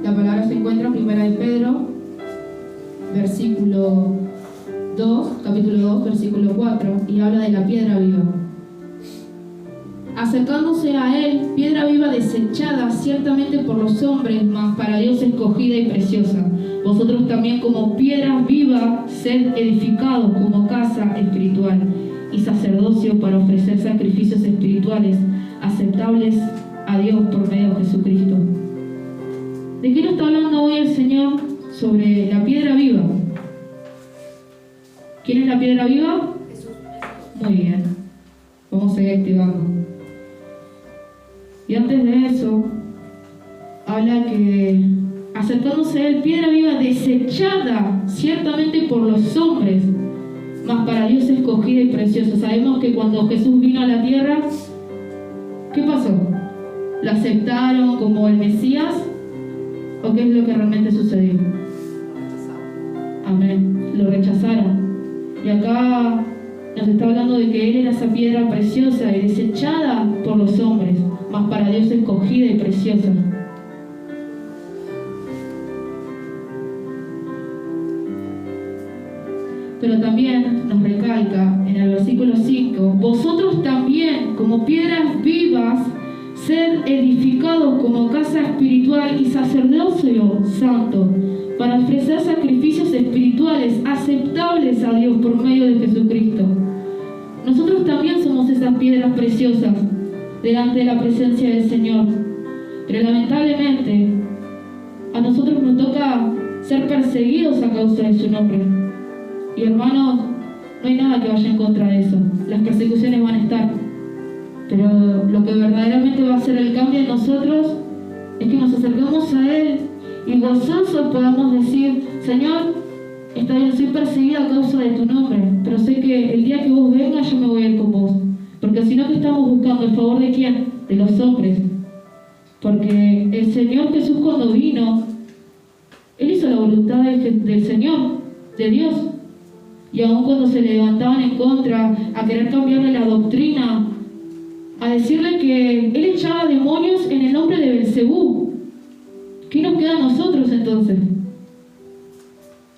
La palabra se encuentra en 1 de Pedro, versículo 2, capítulo 2, versículo 4, y habla de la piedra viva. Acercándose a él, piedra viva desechada ciertamente por los hombres, mas para Dios escogida y preciosa. Vosotros también como piedras vivas, sed edificados como casa espiritual y sacerdocio para ofrecer sacrificios espirituales aceptables a Dios por medio de Jesucristo. ¿De qué nos está hablando hoy el Señor? Sobre la piedra viva. ¿Quién es la piedra viva? Jesús. Muy bien. Vamos a seguir activando. Y antes de eso, habla que acercándose a él, piedra viva desechada ciertamente por los hombres, mas para Dios escogida y preciosa. Sabemos que cuando Jesús vino a la tierra, ¿qué pasó? ¿Lo aceptaron como el Mesías? ¿O qué es lo que realmente sucedió? Amén. Lo rechazaron. Y acá nos está hablando de que Él era esa piedra preciosa y desechada por los hombres, mas para Dios escogida y preciosa. Pero también nos recalca en el versículo 5, vosotros también, como piedras vivas, sed edificados como casa espiritual y sacerdocio santo, para ofrecer sacrificios espirituales aceptables a Dios por medio de Jesucristo. Nosotros también somos esas piedras preciosas delante de la presencia del Señor, pero lamentablemente a nosotros nos toca ser perseguidos a causa de su nombre. Y hermanos, no hay nada que vaya en contra de eso. Las persecuciones van a estar, pero lo que verdaderamente va a hacer el cambio en nosotros es que nos acercamos a Él y gozosos podamos decir, Señor, está bien, soy perseguida a causa de tu nombre, pero sé que el día que vos vengas yo me voy a ir con vos. Porque si no, que estamos buscando el favor de quién? De los hombres. Porque el Señor Jesús, cuando vino, Él hizo la voluntad del Señor, de Dios. Y aun cuando se levantaban en contra, a querer cambiarle la doctrina, a decirle que Él echaba demonios en el nombre de Belcebú, ¿qué nos queda a nosotros entonces?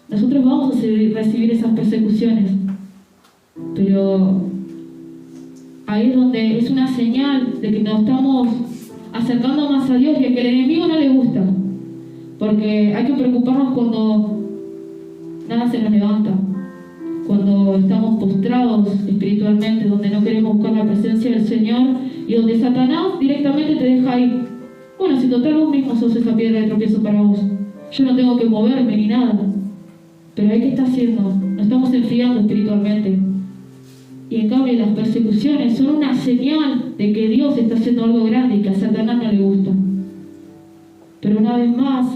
Nosotros vamos a recibir esas persecuciones, pero ahí es donde es una señal de que nos estamos acercando más a Dios y a que el enemigo no le gusta, porque hay que preocuparnos cuando nada se nos levanta, cuando estamos postrados espiritualmente, donde no queremos buscar la presencia del Señor y donde Satanás directamente te deja ahí. Bueno, si total vos mismo sos esa piedra de tropiezo para vos, yo no tengo que moverme ni nada. Pero ahí, ¿qué está haciendo? Nos estamos enfriando espiritualmente. Y en cambio las persecuciones son una señal de que Dios está haciendo algo grande y que a Satanás no le gusta. Pero una vez más,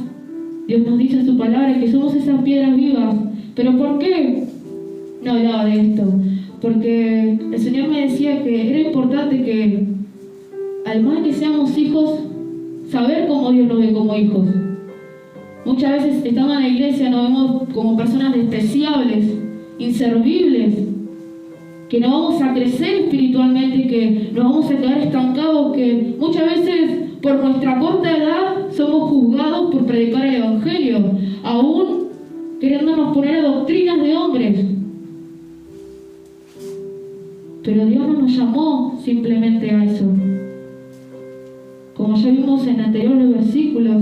Dios nos dice en su palabra que somos esas piedras vivas. ¿Pero por qué no hablaba de esto? Porque el Señor me decía que era importante que, además de que seamos hijos, saber cómo Dios nos ve como hijos. Muchas veces estando en la iglesia nos vemos como personas despreciables, inservibles, que no vamos a crecer espiritualmente, que nos vamos a quedar estancados, que muchas veces por nuestra corta edad somos juzgados por predicar el Evangelio, aún queriéndonos poner a doctrinas de hombres. Pero Dios no nos llamó simplemente a eso. Como ya vimos en anteriores versículos,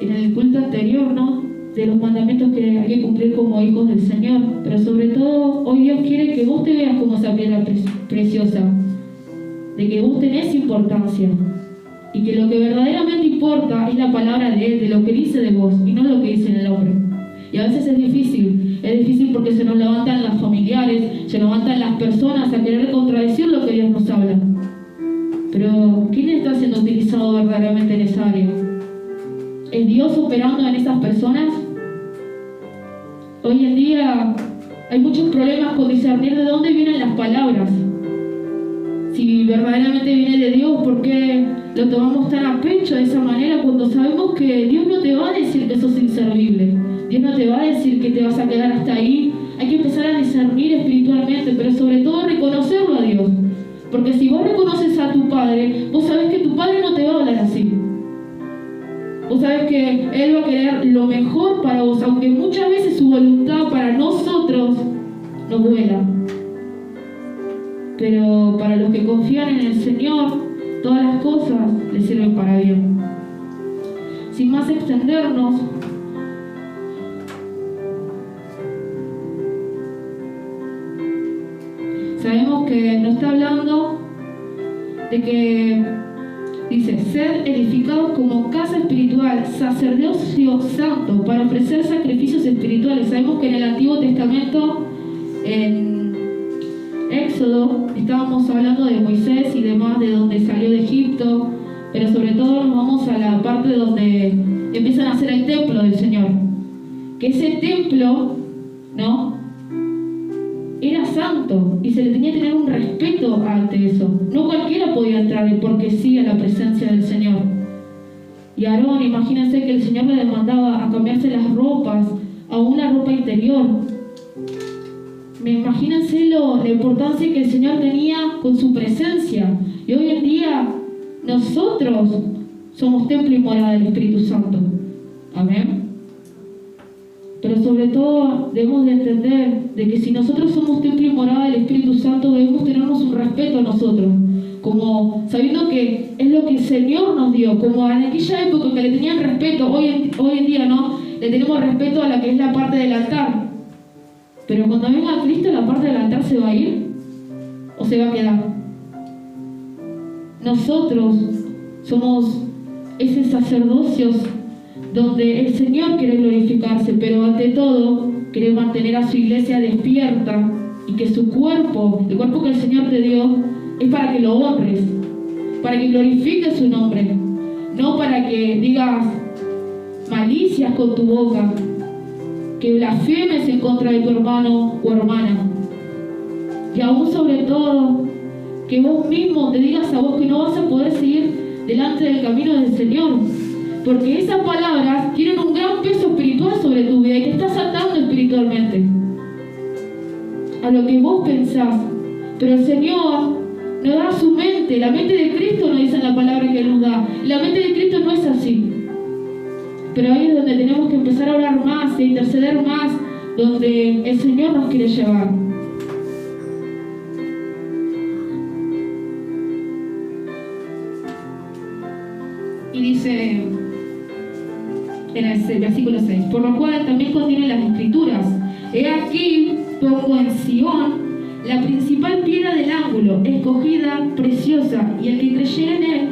en el culto anterior, ¿no?, de los mandamientos que hay que cumplir como hijos del Señor. Pero sobre todo, hoy Dios quiere que vos te veas como esa piedra preciosa, de que vos tenés importancia, y que lo que verdaderamente importa es la palabra de Él, de lo que dice de vos, y no lo que dice en el hombre. Y a veces es difícil porque se nos levantan las familiares, se levantan las personas a querer contradecir lo que Dios nos habla. Pero, ¿quién está siendo utilizado verdaderamente en esa área? ¿Es Dios operando en esas personas? Hoy en día hay muchos problemas con discernir de dónde vienen las palabras. Si verdaderamente viene de Dios, ¿por qué lo tomamos tan a pecho de esa manera cuando sabemos que Dios no te va a decir que sos inservible? Dios no te va a decir que te vas a quedar hasta ahí. Hay que empezar a discernir espiritualmente, pero sobre todo reconocerlo a Dios. Porque si vos reconoces a tu Padre, vos sabés que tu Padre no te va a hablar así. vos sabés que Él va a querer lo mejor para vos, aunque muchas veces su voluntad para nosotros nos duela. Pero para los que confían en el Señor, todas las cosas les sirven para bien. Sin más extendernos, sabemos que nos está hablando de que dice, sed edificados como casa espiritual, sacerdocio santo, para ofrecer sacrificios espirituales. Sabemos que en el Antiguo Testamento, en Éxodo, estábamos hablando de Moisés y demás, de donde salió de Egipto, pero sobre todo nos vamos a la parte donde empiezan a hacer el templo del Señor. Que ese templo, ¿no?, era santo y se le tenía que tener un respeto ante eso. No cualquiera podía entrar porque sí a la presencia del Señor. Y Aarón, imagínense que el Señor le demandaba a cambiarse las ropas, a una ropa interior. Imagínense la importancia que el Señor tenía con su presencia. Y hoy en día nosotros somos templo y morada del Espíritu Santo. Amén. Pero sobre todo debemos de entender de que si nosotros somos templo y morada del Espíritu Santo, debemos tenernos un respeto a nosotros, como sabiendo que es lo que el Señor nos dio, como en aquella época que le tenían respeto, hoy en día no, le tenemos respeto a la que es la parte del altar. Pero cuando venga Cristo, la parte del altar se va a ir o se va a quedar. Nosotros somos ese sacerdocio donde el Señor quiere glorificarse, pero ante todo quiere mantener a su iglesia despierta y que su cuerpo, el cuerpo que el Señor te dio, es para que lo honres, para que glorifiques su nombre, no para que digas malicias con tu boca, que blasfemes en contra de tu hermano o hermana, y aún sobre todo que vos mismo te digas a vos que no vas a poder seguir delante del camino del Señor, porque esas palabras tienen un gran peso espiritual sobre tu vida y te estás atando espiritualmente a lo que vos pensás. Pero el Señor nos da su mente, la mente de Cristo nos dice en la palabra que Él nos da. La mente de Cristo no es así. Pero ahí es donde tenemos que empezar a orar más e interceder más, donde el Señor nos quiere llevar. Y dice en el versículo 6, por lo cual también contiene las Escrituras: he aquí pongo en Sión la principal piedra del ángulo, escogida, preciosa, y el que creyere en él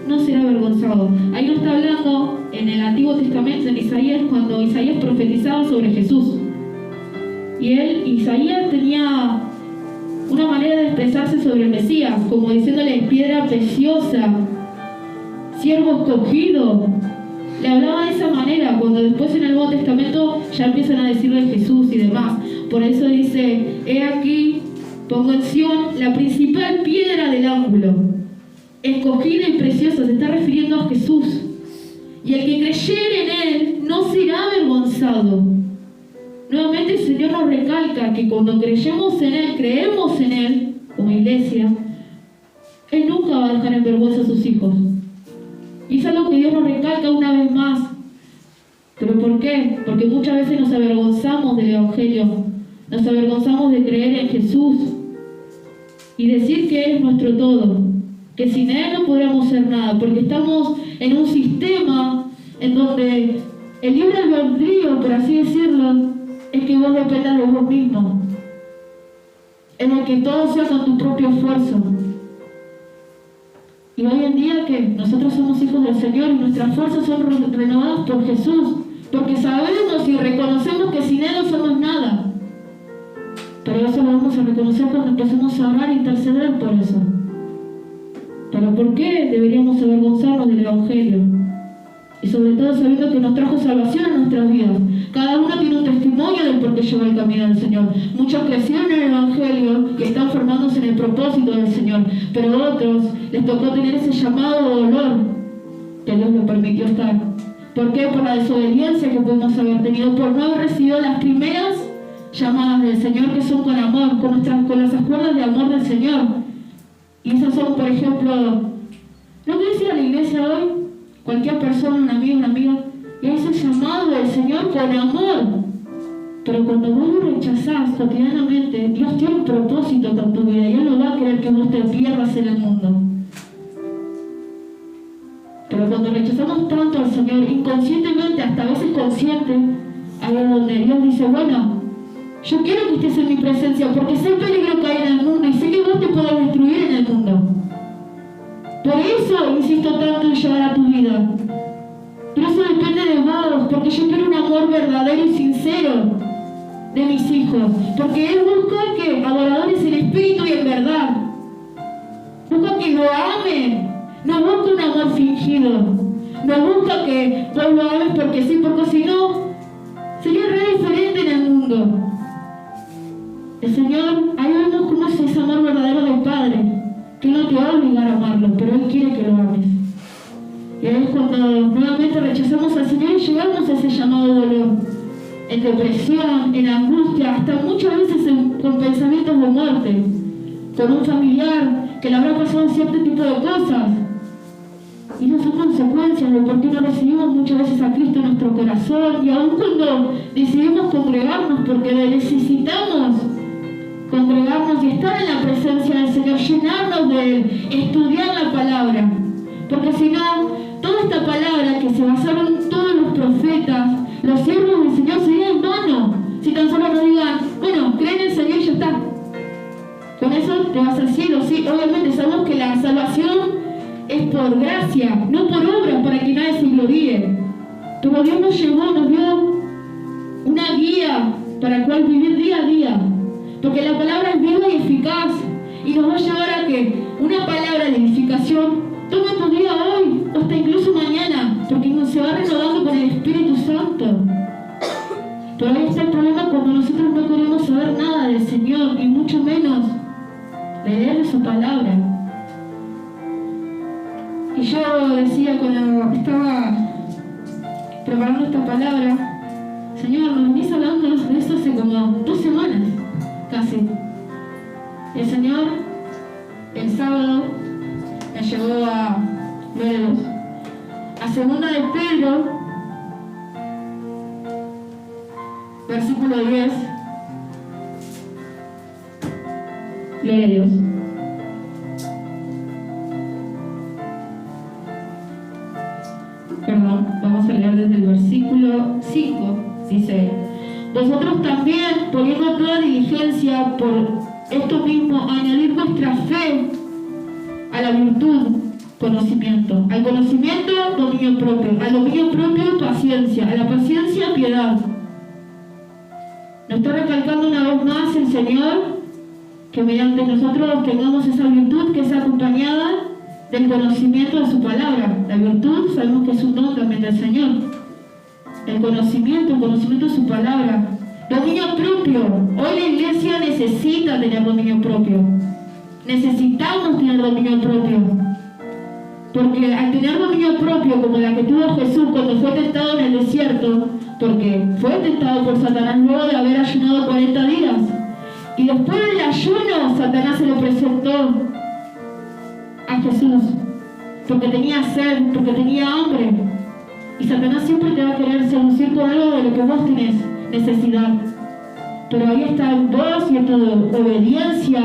no será avergonzado. Ahí nos está hablando en el Antiguo Testamento, en Isaías, cuando Isaías profetizaba sobre Jesús. Y Isaías tenía una manera de expresarse sobre el Mesías, como diciéndole piedra preciosa, siervo escogido. Le hablaba de esa manera, cuando después en el Nuevo Testamento ya empiezan a decirle de Jesús y demás. Por eso dice, he aquí, pongo en Sión la principal piedra del ángulo, escogida y preciosa. Se está refiriendo a Jesús. Y el que creyere en Él no será avergonzado. Nuevamente el Señor nos recalca que cuando creemos en Él, como iglesia, Él nunca va a dejar en vergüenza a sus hijos. Y es algo que Dios nos recalca una vez más. ¿Pero por qué? Porque muchas veces nos avergonzamos del Evangelio, nos avergonzamos de creer en Jesús y decir que Él es nuestro todo, que sin Él no podríamos ser nada, porque estamos en un sistema en donde el libre albedrío, por así decirlo, es que vos dependas de vos mismo, en el que todo sea con tu propio esfuerzo. Y hoy en día que nosotros somos hijos del Señor y nuestras fuerzas son renovadas por Jesús, porque sabemos y reconocemos que sin Él no somos nada. Pero eso lo vamos a reconocer cuando empecemos a orar e interceder por eso. ¿Pero por qué deberíamos avergonzarnos del Evangelio? Y sobre todo sabiendo que nos trajo salvación a nuestras vidas. Cada uno tiene un testimonio del por qué lleva el camino del Señor. Muchos crecieron en el Evangelio y están formándose en el propósito del Señor, pero a otros les tocó tener ese llamado de dolor que Dios les permitió estar. ¿Por qué? Por la desobediencia que pudimos haber tenido, por no haber recibido las primeras llamadas del Señor, que son con amor, con las cuerdas de amor del Señor. Y esas son, por ejemplo, ¿no querés ir a la iglesia hoy? cualquier persona, un amigo, una amiga, y es el llamado del Señor con amor. Pero cuando vos lo rechazás cotidianamente, Dios tiene un propósito con tu vida y Él no va a querer que vos te pierdas en el mundo. Pero cuando rechazamos tanto al Señor, inconscientemente, hasta a veces consciente, ahí es donde Dios dice, bueno, yo quiero que estés en mi presencia porque sé el peligro que hay en el mundo y sé que vos te podés destruir en el mundo. Por eso insisto tanto en llegar a tu vida. Pero eso depende de vos, porque yo quiero un amor verdadero y sincero de mis hijos. Porque Él busca que adoradores en espíritu y en verdad. Busca que lo amen. No busca un amor fingido. No busca que vos lo ames porque sí, porque si no, sería re diferente en el mundo. El Señor, ahí vemos cómo es ese amor verdadero del Padre, que no te va a obligar a amarlo, pero Él quiere que lo ames. Y ahí es cuando nuevamente rechazamos al Señor y llegamos a ese llamado dolor, en depresión, en angustia, hasta muchas veces con pensamientos de muerte, con un familiar que le habrá pasado cierto tipo de cosas. Y no son consecuencias de por qué no recibimos muchas veces a Cristo en nuestro corazón, y aun cuando decidimos congregarnos porque necesitamos congregarnos y estar en la presencia del Señor, llenarnos de Él, estudiar la palabra, porque si no, toda esta palabra que se basaron todos los profetas, los siervos del Señor, sería en vano si tan solo nos digan, bueno, creen en el Señor y ya está, con eso te vas al cielo. Sí, obviamente sabemos que la salvación es por gracia, no por obras para que nadie se gloríe, pero Dios nos llevó, nos dio una guía para cual vivir día a día. Porque la palabra es viva y eficaz y nos va a llevar a que una palabra de edificación tome tu día hoy o hasta incluso mañana, porque se va renovando con el Espíritu Santo. Pero ahí está el problema cuando nosotros no queremos saber nada del Señor y mucho menos leer su palabra. Y yo decía cuando estaba preparando esta palabra, Señor, nos venís hablando de eso hace como 2 semanas. Casi. El Señor, el sábado, me llevó a segunda de Pedro, versículo 10. Gloria a Dios. Perdón, vamos a leer desde el versículo 5. Dice: vosotros también, poniendo toda diligencia por esto mismo, añadir vuestra fe a la virtud, conocimiento, al conocimiento, dominio propio, al dominio propio, paciencia, a la paciencia, piedad. Nos está recalcando una vez más el Señor que mediante nosotros tengamos esa virtud que es acompañada del conocimiento de su palabra. La virtud sabemos que es un don también del Señor. El conocimiento de su palabra. Dominio propio. Hoy la iglesia necesita tener dominio propio. Necesitamos tener dominio propio. Porque al tener dominio propio, como la que tuvo Jesús cuando fue tentado en el desierto, porque fue tentado por Satanás luego de haber ayunado 40 días. Y después del ayuno, Satanás se lo presentó a Jesús. Porque tenía sed, porque tenía hambre. Y Satanás siempre te va a querer seducir con algo de lo que vos tenés necesidad. Pero ahí está en vos y en tu obediencia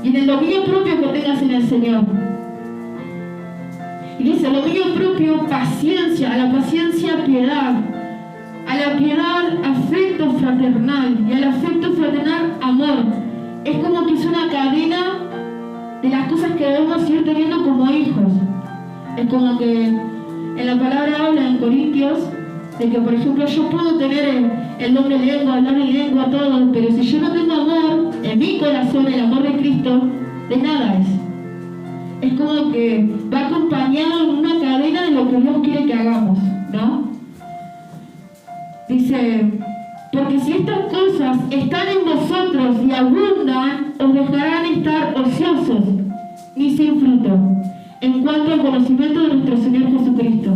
y en el dominio propio que tengas en el Señor. Y dice, dominio propio, paciencia, a la paciencia, piedad. A la piedad, afecto fraternal. Y al afecto fraternal, amor. Es como que es una cadena de las cosas que debemos ir teniendo como hijos. Es como que en la palabra habla en Corintios de que, por ejemplo, yo puedo tener el don de lengua, hablar en lengua, todo, pero si yo no tengo amor en mi corazón, el amor de Cristo, de nada es. Es como que va acompañado en una cadena de lo que Dios quiere que hagamos, ¿no? Dice, porque si estas cosas están en vosotros y abundan, os dejarán estar ociosos, ni sin fruto, en cuanto al conocimiento de nuestro Señor Jesucristo.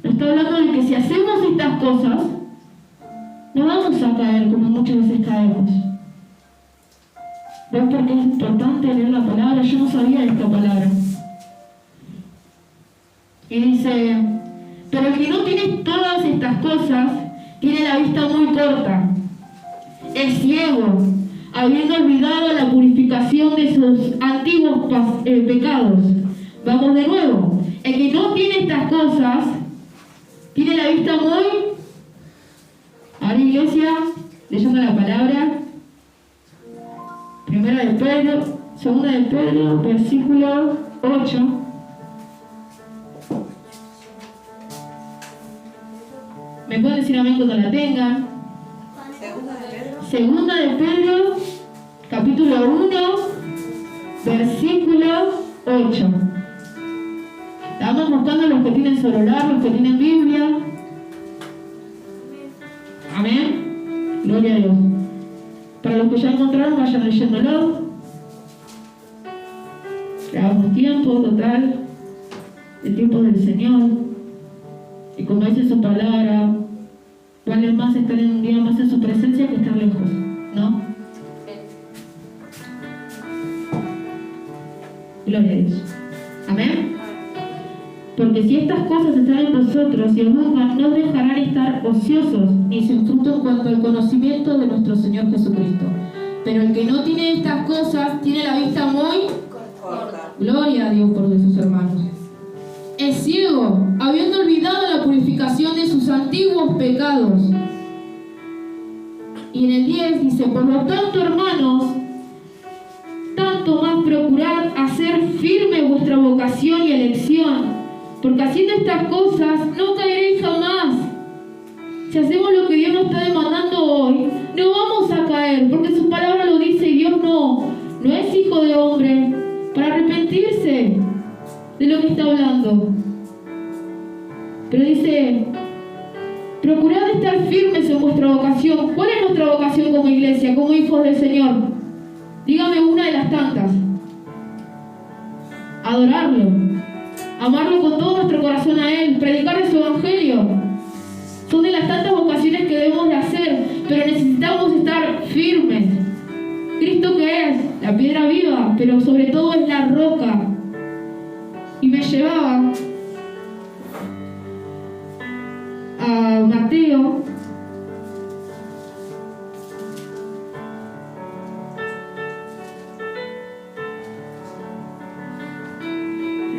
Nos está hablando de que si hacemos estas cosas, no vamos a caer como muchas veces caemos. ¿Ven por qué es importante leer la palabra? Yo no sabía esta palabra. Y dice, pero el que no tiene todas estas cosas, tiene la vista muy corta, es ciego, habiendo olvidado la purificación de sus antiguos pecados. Vamos de nuevo. El que no tiene estas cosas, tiene la vista muy... Ahora, iglesia, leyendo la palabra. Primera de Pedro, segunda de Pedro, versículo 8. ¿Me pueden decir amén cuando la tengan? Segunda de Pedro, capítulo 1, versículo 8. Estamos buscando los que tienen celular, los que tienen Biblia. Amén. Gloria a Dios. Para los que ya encontraron, vayan leyéndolo. Hagamos tiempo total, el tiempo del Señor. Y como dice su palabra, vale más estar en un día más en su presencia que estar lejos, ¿no? Gloria a Dios. Amén. Porque si estas cosas están en vosotros y os buscan, no os dejarán estar ociosos ni sin fruto en cuanto al conocimiento de nuestro Señor Jesucristo. Pero el que no tiene estas cosas tiene la vista muy corta. Gloria a Dios por sus hermanos. Es ciego, habiendo olvidado la purificación de sus antiguos pecados. Y en el 10 dice, por lo tanto, hermanos, tanto más procurad hacer firme vuestra vocación y elección, porque haciendo estas cosas no caeréis jamás. Si hacemos lo que Dios nos está demandando hoy, no vamos a caer, porque su palabra lo dice y Dios no es hijo de hombre para arrepentirse de lo que está hablando. Pero dice, procurad estar firmes en vuestra vocación. ¿Cuál es nuestra vocación como iglesia, como hijos del Señor? Dígame una de las tantas. Adorarlo, amarlo con todo nuestro corazón a Él, predicar su evangelio. Son de las tantas vocaciones que debemos de hacer, pero necesitamos estar firmes. ¿Cristo qué es? La piedra viva, pero sobre todo es la roca. Y me llevaba a Mateo,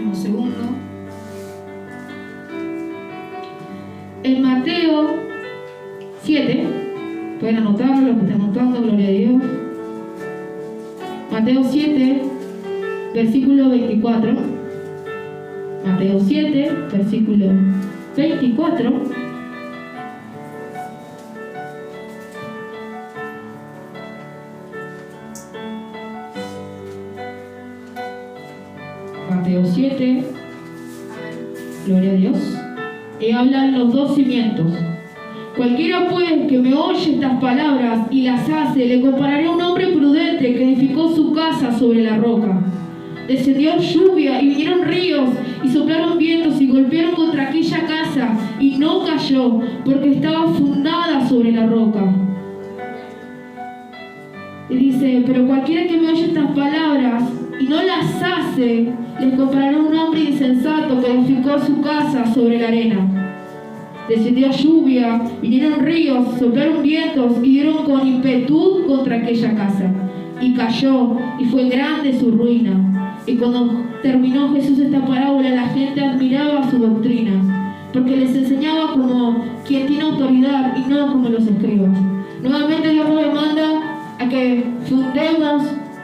un segundo. En Mateo 7, pueden anotarlo, los que están anotando, gloria a Dios. Mateo 7, versículo 24. Mateo 7, versículo 24. Mateo 7, gloria a Dios. Y hablan los dos cimientos. Cualquiera pues que me oye estas palabras y las hace, le compararé a un hombre prudente que edificó su casa sobre la roca. Descendió lluvia y vinieron ríos y soplaron vientos y golpearon contra aquella casa y no cayó porque estaba fundada sobre la roca. Y dice, pero cualquiera que me oye estas palabras y no las hace, les compararé a un hombre insensato que edificó su casa sobre la arena. Descendió lluvia, vinieron ríos, soplaron vientos y dieron con impetu contra aquella casa. Y cayó, y fue grande su ruina. Y cuando terminó Jesús esta parábola, la gente admiraba su doctrina, porque les enseñaba como quien tiene autoridad y no como los escribas. Nuevamente Dios nos demanda a que fundemos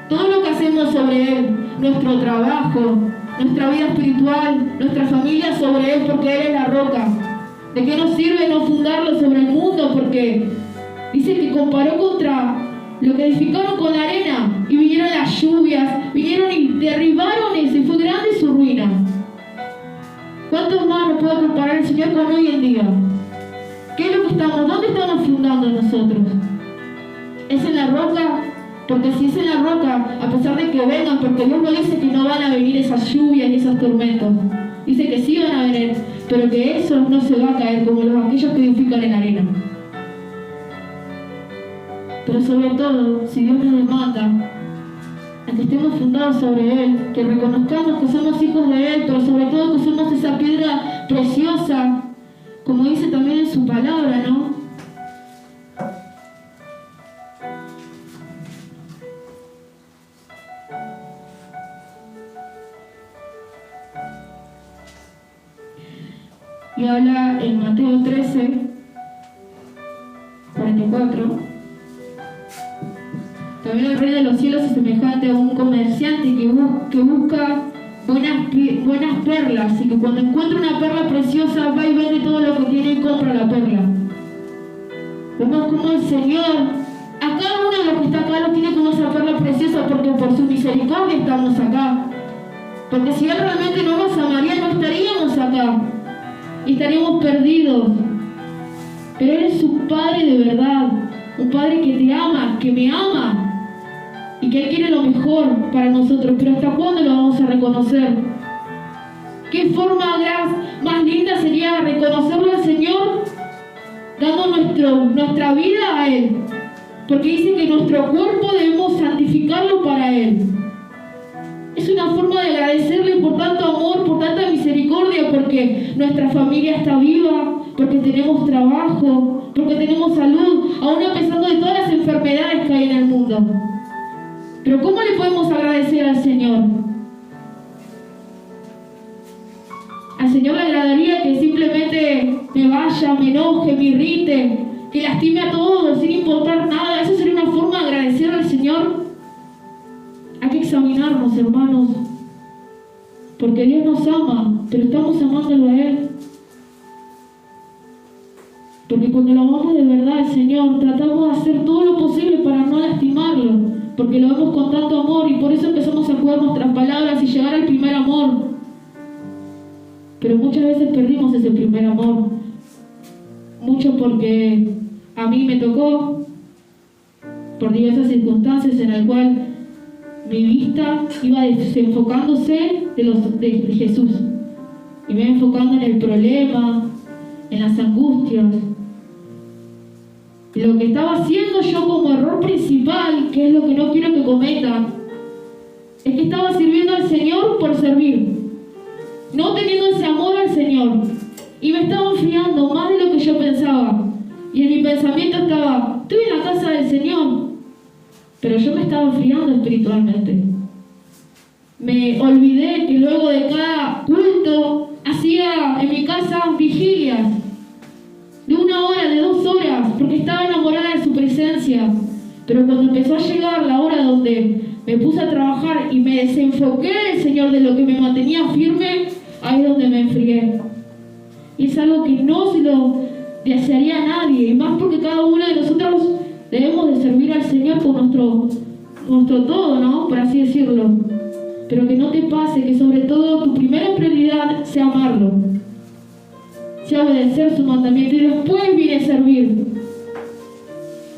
todo lo que hacemos sobre Él, nuestro trabajo, nuestra vida espiritual, nuestra familia sobre Él, porque Él es la roca. ¿De qué nos sirve no fundarlo sobre el mundo? Porque dice que comparó contra lo que edificaron con la arena, y vinieron las lluvias, vinieron y derribaron eso, y fue grande su ruina. ¿Cuántos más nos puede comparar el Señor con hoy en día? ¿Qué es lo que estamos? ¿Dónde estamos fundando nosotros? ¿Es en la roca? Porque si es en la roca, a pesar de que vengan, porque Dios no dice que no van a venir esas lluvias y esos tormentos, dice que sí van a venir, pero que eso no se va a caer como aquellos que edifican en arena. Pero sobre todo, si Dios nos demanda a que estemos fundados sobre Él, que reconozcamos que somos hijos de Él, pero sobre todo que somos esa piedra preciosa, como dice también en su palabra, ¿no? Y habla en Mateo 13, 44. También el reino de los cielos es semejante a un comerciante que busca buenas perlas, y que cuando encuentra una perla preciosa va y vende todo lo que tiene y compra la perla. Vemos como el Señor a cada uno de los que está acá lo tiene como esa perla preciosa, porque por su misericordia estamos acá. Porque si Él realmente no nos amaría, no estaríamos acá y estaríamos perdidos. Pero Él es un Padre de verdad, un Padre que te ama, que me ama, y que Él quiere lo mejor para nosotros. Pero ¿hasta cuándo lo vamos a reconocer? ¿Qué forma más linda sería reconocerlo al Señor dando nuestra vida a Él? Porque dice que nuestro cuerpo debemos santificarlo para Él. Es una forma de agradecerle por tanto amor, por tanta misericordia, porque nuestra familia está viva, porque tenemos trabajo, porque tenemos salud, aún a pesar de todas las enfermedades que hay en el mundo. Pero ¿cómo le podemos agradecer al Señor? Al Señor le agradaría que simplemente me vaya, me enoje, me irrite, que lastime a todos sin importar nada. ¿Eso sería una forma de agradecer al Señor? Hay que examinarnos, hermanos, porque Dios nos ama, pero estamos amándolo a Él. Porque cuando lo amamos de verdad al Señor, tratamos de hacer todo lo posible para no lastimarlo, porque lo vemos con tanto amor, y por eso empezamos a cuidar nuestras palabras y llegar al primer amor. Pero muchas veces perdimos ese primer amor, mucho porque a mí me tocó, por diversas circunstancias en las cuales mi vista iba desenfocándose de Jesús, y me iba enfocando en el problema, en las angustias. Y lo que estaba haciendo yo como error principal, que es lo que no quiero que cometan, es que estaba sirviendo al Señor por servir, no teniendo ese amor al Señor, y me estaba enfriando más de lo que yo pensaba. Y en mi pensamiento estaba, estoy en la casa del Señor, pero yo me estaba enfriando espiritualmente. Me olvidé que luego de cada culto hacía en mi casa vigilias de 1 hora, de 2 horas, porque estaba enamorada de su presencia. Pero cuando empezó a llegar la hora donde me puse a trabajar y me desenfoqué del Señor, de lo que me mantenía firme, ahí es donde me enfrié. Y es algo que no se lo desearía a nadie, y más porque cada uno de nosotros debemos de servir al Señor con nuestro todo, ¿no? Por así decirlo. Pero que no te pase que sobre todo tu primera prioridad sea amarlo, sea obedecer su mandamiento, y después viene a servir.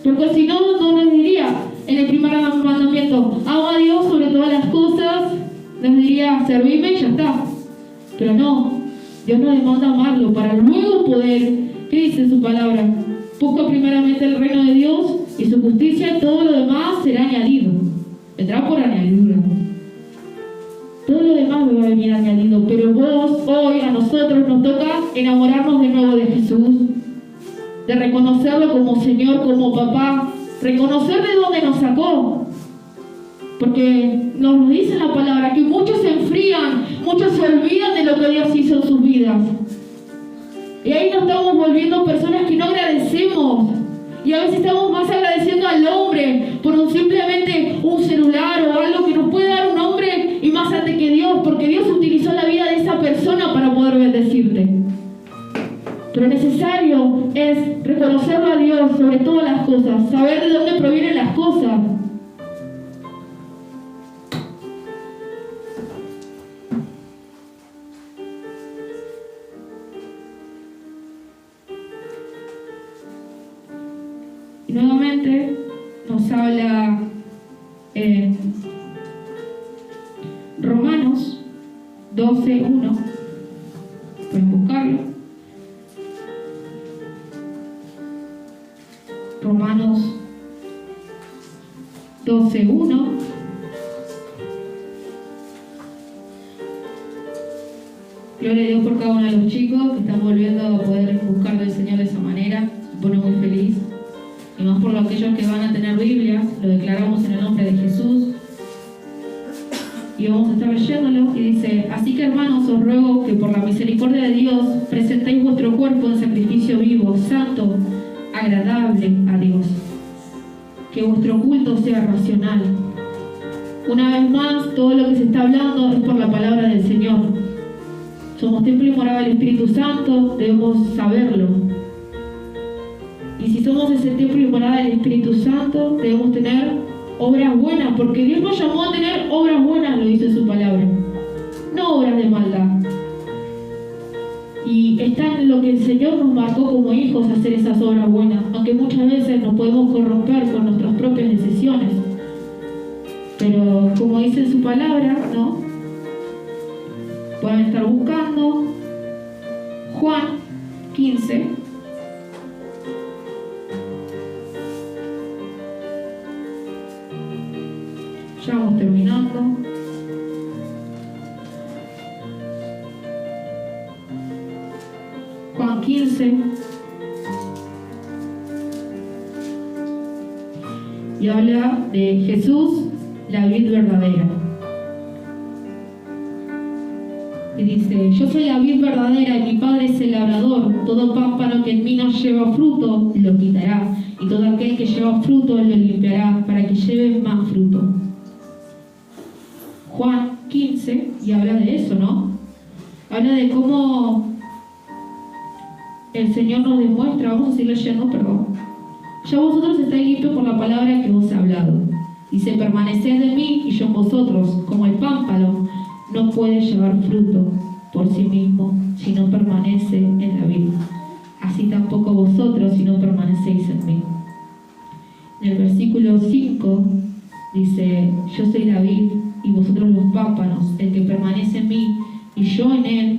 Porque si no, no nos diría en el primer mandamiento, ama a Dios sobre todas las cosas, nos diría, servirme y ya está. Pero no, Dios nos demanda amarlo para luego poder, ¿qué dice su palabra? Busca primeramente el reino de Dios y su justicia, y todo lo demás será añadido. Vendrá por añadidura. Todo lo demás me va a venir añadido. Pero vos, hoy, a nosotros nos toca enamorarnos de nuevo de Jesús, de reconocerlo como Señor, como papá, reconocer de dónde nos sacó. Porque nos dice la palabra que muchos se enfrían, muchos se olvidan de lo que Dios hizo en sus vidas. Y ahí nos estamos volviendo personas que no agradecemos. Y a veces estamos más agradeciendo al hombre por simplemente un celular o algo que nos puede dar un hombre, y más antes que Dios, porque Dios utilizó la vida de esa persona para poder bendecirte. Pero necesario es reconocerlo a Dios sobre todas las cosas, saber de dónde provienen las cosas. Y nuevamente nos habla Romanos 12:1. Pueden buscarlo. Romanos 12:1. Gloria a Dios por cada uno de los chicos que están volviendo a poder buscar del Señor de esa manera. Me pone muy feliz. Y más por aquellos que van a tener Biblia, lo declaramos en el nombre de Jesús. Y vamos a estar leyéndolo. Y dice: así que, hermanos, os ruego que por la misericordia de Dios presentéis vuestro cuerpo en sacrificio vivo, santo, agradable a Dios. Que vuestro culto sea racional. Una vez más, todo lo que se está hablando es por la palabra del Señor. Somos templo y morada del Espíritu Santo, debemos saberlo. Y si somos ese templo y morada del Espíritu Santo, debemos tener obras buenas, porque Dios nos llamó a tener obras buenas, lo dice su palabra, no obras de maldad. Y está en lo que el Señor nos marcó como hijos hacer esas obras buenas, aunque muchas veces nos podemos corromper con nuestras propias decisiones. Pero como dice en su palabra, ¿no? Pueden estar buscando Juan 15. Ya vamos terminando. Juan 15. Y habla de Jesús, la vid verdadera. Y dice: yo soy la vid verdadera y mi Padre es el labrador. Todo pámpano que en mí no lleva fruto, lo quitará. Y todo aquel que lleva fruto, lo limpiará, para que lleve más fruto. Juan 15, y habla de eso, ¿no? Habla de cómo el Señor nos demuestra. Vamos a seguir leyendo, perdón. Ya vosotros estáis limpios por la palabra que os he hablado. Dice: permaneced en mí y yo en vosotros, como el pámpano no puede llevar fruto por sí mismo si no permanece en la vid. Así tampoco vosotros si no permanecéis en mí. En el versículo 5 dice: yo soy la vid y vosotros los pámpanos. El que permanece en mí y yo en él,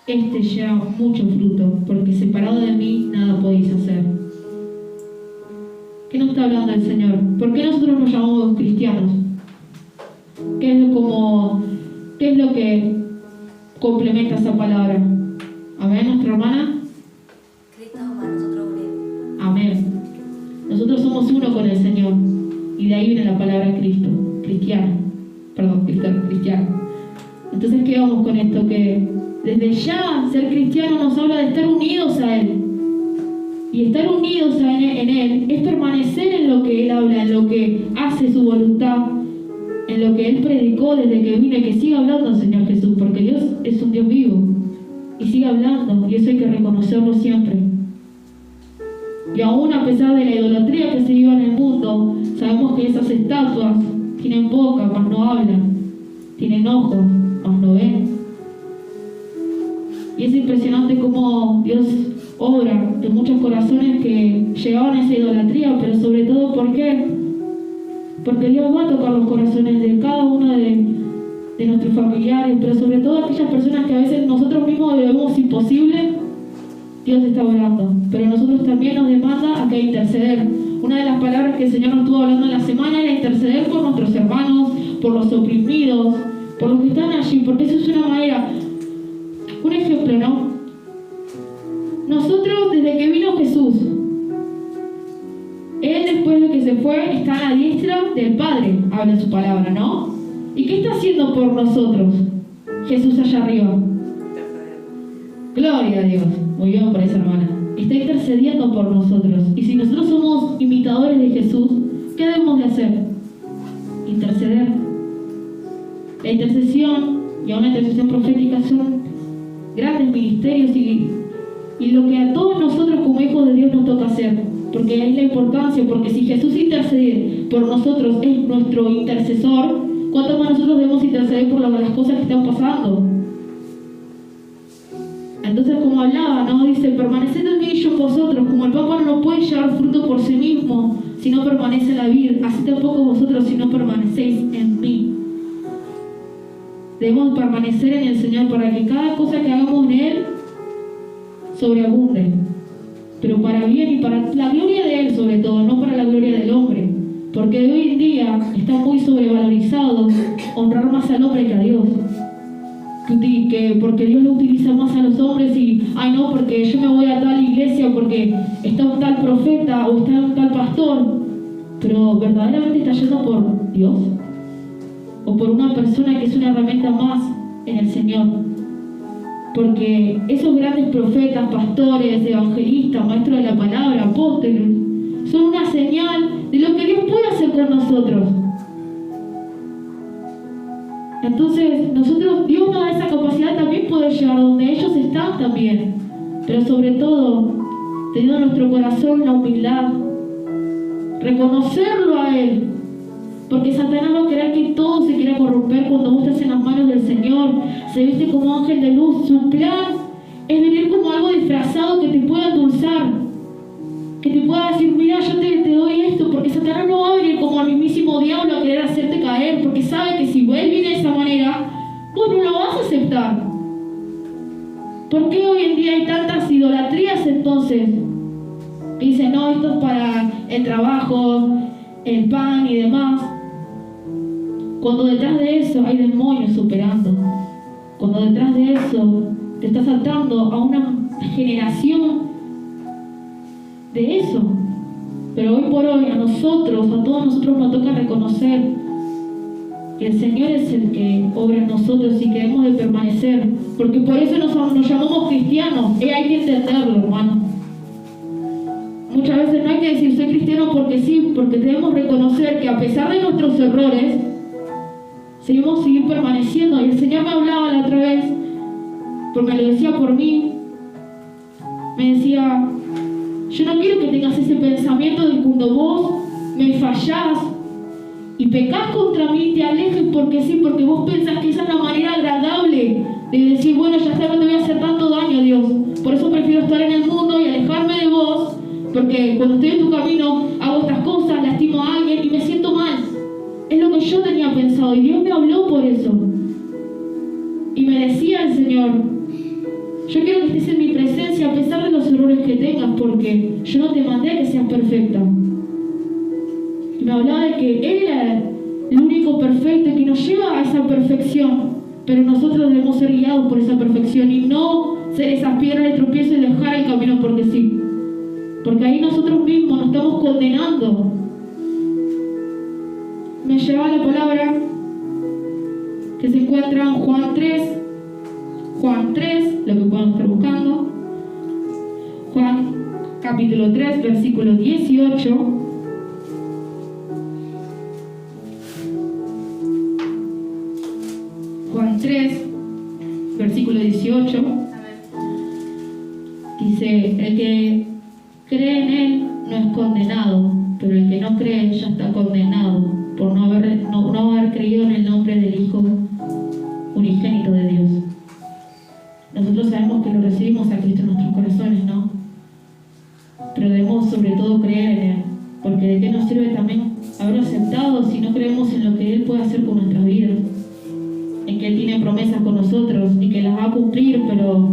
este lleva mucho fruto, porque separado de mí nada podéis hacer. ¿Qué nos está hablando el Señor? ¿Por qué nosotros nos llamamos cristianos? ¿Qué es lo que complementa esa palabra? Amén, nuestra hermana. Cristo es más, nosotros unimos. Amén. Nosotros somos uno con el Señor. Y de ahí viene la palabra Cristo. Cristiano. Entonces, ¿qué vamos con esto? Que desde ya ser cristiano nos habla de estar unidos a Él. Y estar unidos en Él es permanecer en lo que Él habla, en lo que hace su voluntad, en lo que Él predicó desde que vino, y que siga hablando el Señor Jesús, porque Dios es un Dios vivo y sigue hablando, y eso hay que reconocerlo siempre. Y aún a pesar de la idolatría que se vive en el mundo, sabemos que esas estatuas tienen boca, mas no hablan, tienen ojos, mas no ven. Y es impresionante cómo Dios obra en muchos corazones que llegaban a esa idolatría, pero sobre todo, ¿por qué? Porque Dios va a tocar los corazones de cada uno de nuestros familiares, pero sobre todo aquellas personas que a veces nosotros mismos lo vemos imposible. Dios está orando, pero nosotros también nos demanda a que interceder. Una de las palabras que el Señor nos estuvo hablando en la semana era interceder por nuestros hermanos, por los oprimidos, por los que están allí, porque eso es una manera. Un ejemplo, ¿no? Nosotros, desde que vino Jesús, Él, después de que se fue, está a la diestra del Padre, habla en su palabra, ¿no? ¿Y qué está haciendo por nosotros Jesús allá arriba? Gloria a Dios. Muy bien por esa hermana. Está intercediendo por nosotros. Y si nosotros somos imitadores de Jesús, ¿qué debemos de hacer? Interceder. La intercesión y una intercesión profética son grandes ministerios y lo que a todos nosotros como hijos de Dios nos toca hacer. Porque es la importancia, porque si Jesús intercede por nosotros, es nuestro intercesor, ¿cuánto más nosotros debemos interceder por las cosas que están pasando? Entonces, como hablaba, ¿no? Dice: permaneced en mí y yo en vosotros. Como el pámpano no puede llevar fruto por sí mismo si no permanece en la vid, así tampoco vosotros si no permanecéis en mí. Debemos permanecer en el Señor para que cada cosa que hagamos en Él sobreabunde, pero para bien y para la gloria de Él sobre todo, no para la gloria del hombre, porque hoy en día está muy sobrevalorizado honrar más al hombre que a Dios. que porque Dios lo utiliza más a los hombres y, ay no, porque yo me voy a tal iglesia porque está un tal profeta o está un tal pastor, pero verdaderamente está yendo por Dios o por una persona que es una herramienta más en el Señor. Porque esos grandes profetas, pastores, evangelistas, maestros de la palabra, apóstoles, son una señal de lo que Dios puede hacer con nosotros. Entonces, Dios nos da esa capacidad también poder llegar donde ellos están también. Pero sobre todo, teniendo en nuestro corazón la humildad, reconocerlo a Él. Porque Satanás va a querer que todo se quiera corromper cuando vos estás en las manos del Señor. Se viste como ángel de luz. Su plan es venir como algo disfrazado que te pueda endulzar. Que te pueda decir, mira, yo te doy esto. Porque Satanás no va a venir como al mismísimo diablo a querer hacerte caer. Porque sabe que si él viene de esa manera, vos no lo vas a aceptar. ¿Por qué hoy en día hay tantas idolatrías entonces? Que dicen, no, esto es para el trabajo, el pan y demás. Cuando detrás de eso hay demonios operando. Cuando detrás de eso te está saltando a una generación de eso. Pero hoy por hoy a todos nosotros nos toca reconocer que el Señor es el que obra en nosotros y que debemos de permanecer. Porque por eso nos llamamos cristianos. Hay que entenderlo, hermano. Muchas veces no hay que decir soy cristiano porque sí, porque debemos reconocer que a pesar de nuestros errores, seguimos permaneciendo. Y el Señor me hablaba la otra vez, porque me lo decía por mí, me decía, yo no quiero que tengas ese pensamiento de cuando vos me fallás y pecás contra mí, te alejes porque sí, porque vos pensás que esa es la manera agradable de decir, bueno, ya está, no te voy a hacer tanto daño, Dios. Por eso prefiero estar en el mundo y alejarme de vos. Porque cuando estoy en tu camino hago estas cosas, lastimo a alguien y me siento mal. Es lo que yo tenía pensado y Dios me habló por eso. Y me decía el Señor, yo quiero que estés en mi presencia a pesar de los errores que tengas, porque yo no te mandé a que seas perfecta. Y me hablaba de que Él era el único perfecto que nos lleva a esa perfección, pero nosotros debemos ser guiados por esa perfección y no ser esas piedras de tropiezo y dejar el camino porque sí. Porque ahí nosotros mismos nos estamos condenando. Me lleva la palabra que se encuentra en Juan 3, lo que podemos estar buscando. Juan capítulo 3, versículo 18. Juan 3, versículo 18. Dice, el que cree en Él no es condenado, pero el que no cree ya está condenado por no haber creído en el nombre del Hijo unigénito de Dios. Nosotros sabemos que lo recibimos a Cristo en nuestros corazones, ¿no? Pero debemos sobre todo creer en Él, porque de qué nos sirve también haberlo aceptado si no creemos en lo que Él puede hacer con nuestras vidas, en que Él tiene promesas con nosotros y que las va a cumplir, pero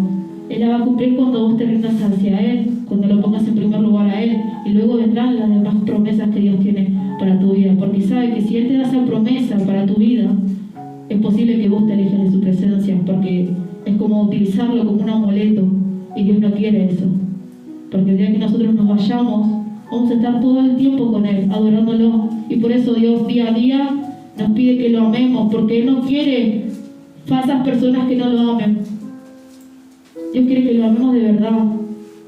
Él las va a cumplir cuando vos te rindas hacia Él, cuando lo pongas en primer lugar a Él, y luego vendrán las demás promesas que Dios tiene para tu vida, porque sabe que si Él te da esa promesa para tu vida, es posible que vos te alejes de su presencia, porque es como utilizarlo como un amuleto, y Dios no quiere eso, porque el día que nosotros nos vayamos, vamos a estar todo el tiempo con Él, adorándolo, y por eso Dios día a día nos pide que lo amemos, porque Él no quiere falsas personas que no lo amen. Dios quiere que lo amemos de verdad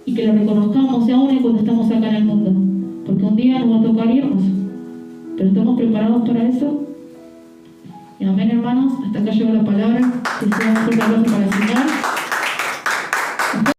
y que lo reconozcamos aún cuando estamos acá en el mundo, porque un día nos va a tocar irnos, pero ¿estamos preparados para eso? Y amén, hermanos. Hasta acá llegó la palabra. Que sea un fuerte aplauso para el Señor.